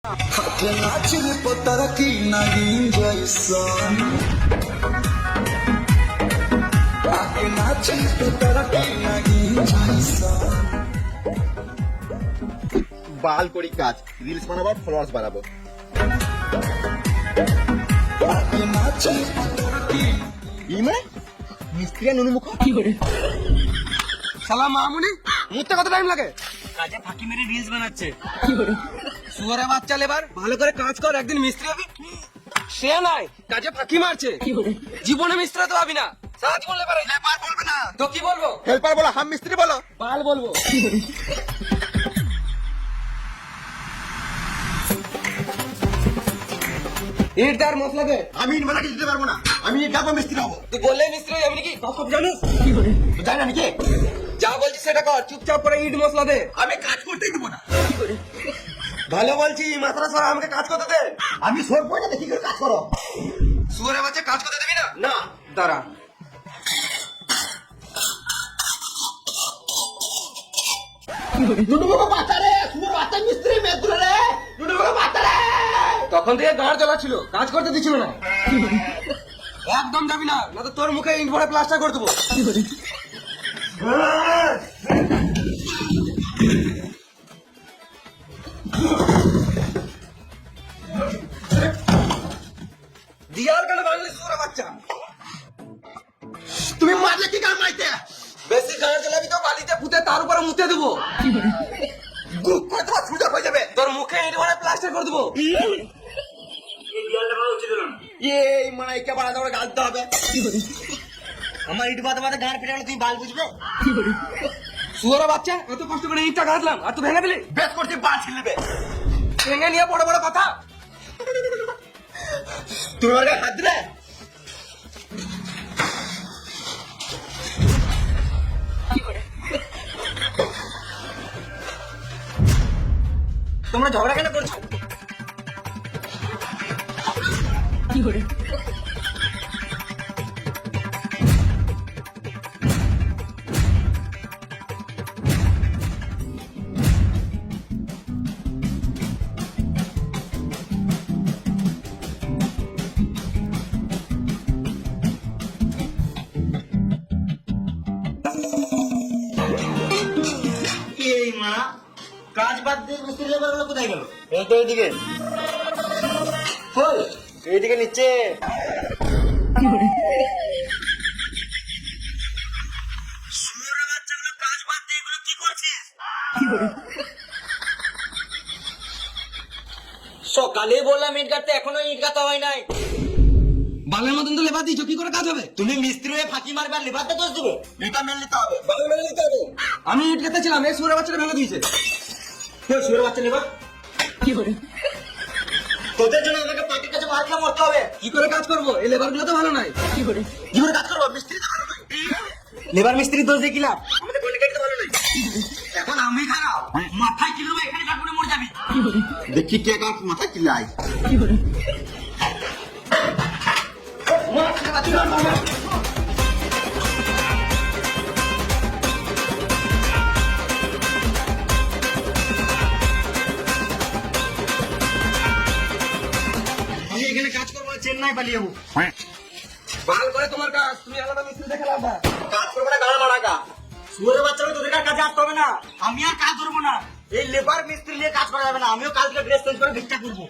বাল করি কাজ, রিলস বানাবো, ফলোয়ার্স বাড়াবো। মিস্ত্রি নুনুমুখ শালা মামুনি মুততে কত টাইম লাগে? কাজে ফাঁকি মেরে রিলস বানাচ্ছে। শুয়ারে বাচ্চা লেবার, ভালো করে কাজ কর, একদিন মিস্ত্রি হবি। সে নাই কাজে ফাঁকি মারছে, জীবনে মিস্ত্রি তো ভাবি না, সারা জীবন লেবার। লেবার বলবে না তো কি বলবো? হেল্পার বলো, হাম মিস্ত্রি বলো। বাল বলবো। ইট দার মশলা দে। আমি ইট বানাকে দিতে পারবো না, আমি ইট গাবো, মিস্ত্রি হবো। তুই বললেই মিস্ত্রি হয়ে যাবি নাকি? সব জানিস? জানি না নাকি? যা বলছিস সেটা কর, চুপচাপ করে ইট মশলা দে। আমি কাজ করতেই দেবো না। ভালো বলছি, মাথাটা সরা, আমাকে কাজ করতে দে। আমি সর পয়সা দেখি করে কাজ করো। শুয়ারে বাচ্চা কাজ করতে দিবি না? না দাঁড়া। নুনুমুখ বাচ্চা রে, তোমার বাচ্চা মিস্ত্রি মেদ্র রে, নুনুমুখ বাচ্চা রে। তখন থেকে গাঁড় জ্বলা ছিল, কাজ করতে দিছিল না। একদম যাবি না, না তো তোর মুখে ইট ভরে প্লাস্টার করে দেবো। দিয়াল কেন বাংলি শুয়ারে বাচ্চা? তুমি মারলে কি কাম মাইতে? বেশি গাঁড় জ্বলাবি তো বালিতে পুঁতে তার উপরে মুতে দেবো। গুপ করে তোমার সুযোগ হয়ে যাবে। তোর মুখে ইট ভরে প্লাস্টার করে দেবো। এই দেয়ালটা বানানো উচিত হলো না। এই মাইকে বাড়াতে হবে, গালতে হবে। আমার ইট বাদে বাদে গাঁড় ফেটে গেলে তুমি বাল বুঝবে? শুয়ারে বাচ্চা, এত কষ্ট করে ইটটা গাঁথলাম আর তুই ভেঙে দিলি। বেশ করছি, বাল ছিঁড়ে নেবে। ভেঙে নিয়ে বড় বড় কথা। তুমি আমার গায়ে হাত দিলে? তোমরা ঝগড়া কেন করছো? এই মা, কাজ বাদ দিয়ে মিস্ত্রি লেবার গুলো কোথায় গেল? এই তো এইদিকে, কই? এইদিকে নিচ্ছে। শুয়োরের বাচ্চাগুলো কাজ বাদ দিয়ে এগুলো কি করছিস? সকালে বললাম ইট গাঁথতে, এখনো ইট গাঁথা হয় নাই। বালের মতন তো লেবার দিচ্ছ, কি করে কাজ হবে? তুমি মিস্ত্রি হয়ে ফাঁকি মারবে আর লেবারটা দোষ দেবে? এটা মেনে নিতে হবে। বালের মেরে নিতে হবে। আমি ইট গেঁথেছিলাম, এই শুয়ারে বাচ্চাটা ভেঙে দিয়েছে। কেউ শুয়োরের বাচ্চা লেবার? তোদের জন্য আমাকে পার্টির কাছে মারলে মরতে হবে। কি করে কাজ করবো? এই লেবার গুলো তো ভালো নাই। কি করে কাজ করবো? মিস্ত্রি তো ভালো নয়। লেবার মিস্ত্রি দোষ দিয়ে কি লাভ? আমাদের কন্ট্রাক্ট ভালো নয়। এখন আমি খারাপ। মাথায় কিলো এখানে কাট করে মরে যাবি। দেখি কে কার মাথা চিল্লাই। আমি এখানে কাজ করবো না, চেন্নাই পালিয়ে যাবো। বাল করে তোমার কাজ, তুমি আলাদা মিস্ত্রি দেখে লাভ না। কাজ করবো না, গাড়া মারাকা। শুয়োরের বাচ্চা হলে তোদের আর কাজে আসতে হবে না। আমি আর কাজ করবো না। এই লেবার মিস্ত্রি নিয়ে কাজ করা যাবে না। আমিও কালকে ড্রেস চেঞ্জ করে ভিক্ষা করবো।